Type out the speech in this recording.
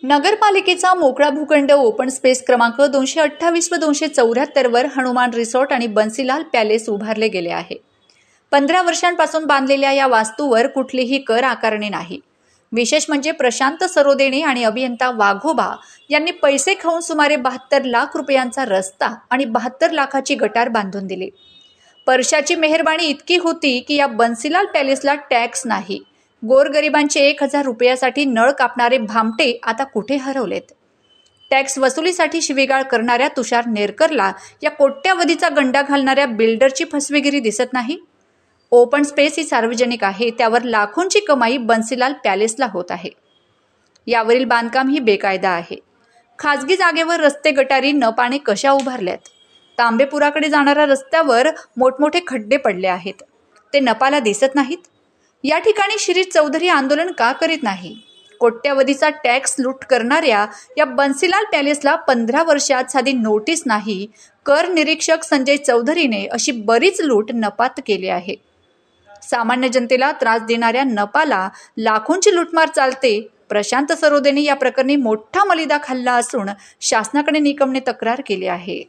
नगरपालिकेचा मोकळा भूखंड ओपन स्पेस क्रमांक 228 व 274 वर हनुमान रिसॉर्ट आणि बन्सीलाल पॅलेस उभारले गेले आहे। 15 वर्षांपासून बांधलेल्या या वास्तूवर कुठलीही कर आकारणी नाही। विशेष म्हणजे प्रशांत सरोदेने आणि अभियंता वाघोबा यांनी पैसे खाऊन सुमारे 72 लाख रुपयांचा रस्ता आणि 72 लाखाची गटार बांधून दिली। परशाची मेहरबानी इतकी होती की या बन्सीलाल पॅलेसला टॅक्स नाही। गोरगरिबांचे 1000 रुपयासाठी नळ कापणारे भामटे आता कुठे हरवलेत? टॅक्स वसुलीसाठी शिवीगाळ करणाऱ्या तुषार नेरकरला या कोट्यावधीचा गंडा घालणाऱ्या बिल्डरची फसवेगिरी दिसत नाही। ओपन स्पेस ही सार्वजनिक आहे, त्यावर लाखोंची कमाई बन्सीलाल पॅलेसला होत आहे। यावरील बांधकाम ही बेकायदा आहे। खाजगी जागेवर रस्ते गटारी न पाणी कशा उभारल्यात? तांबेपुराकडे जाणाऱ्या रस्त्यावर मोठमोठे खड्डे पडले आहेत, ते नपाला दिसत नाहीत। या ठिकाणी शिरीष चौधरी आंदोलन का करीत नाही? कोट्यावधीचा टॅक्स लूट करणाऱ्या या बन्सीलाल पॅलेसला 15 वर्षात साधी नोटीस नाही। कर निरीक्षक संजय चौधरीने अशी बरीच लूट नपात केली आहे। सामान्य जनतेला त्रास देणाऱ्या नपाला लाखोंची लूटमार चालते। प्रशांत सरोदेने या प्रकरणी मोठा मलिदा खाल्ला असून शासनाकडे निकमने तक्रार केली आहे।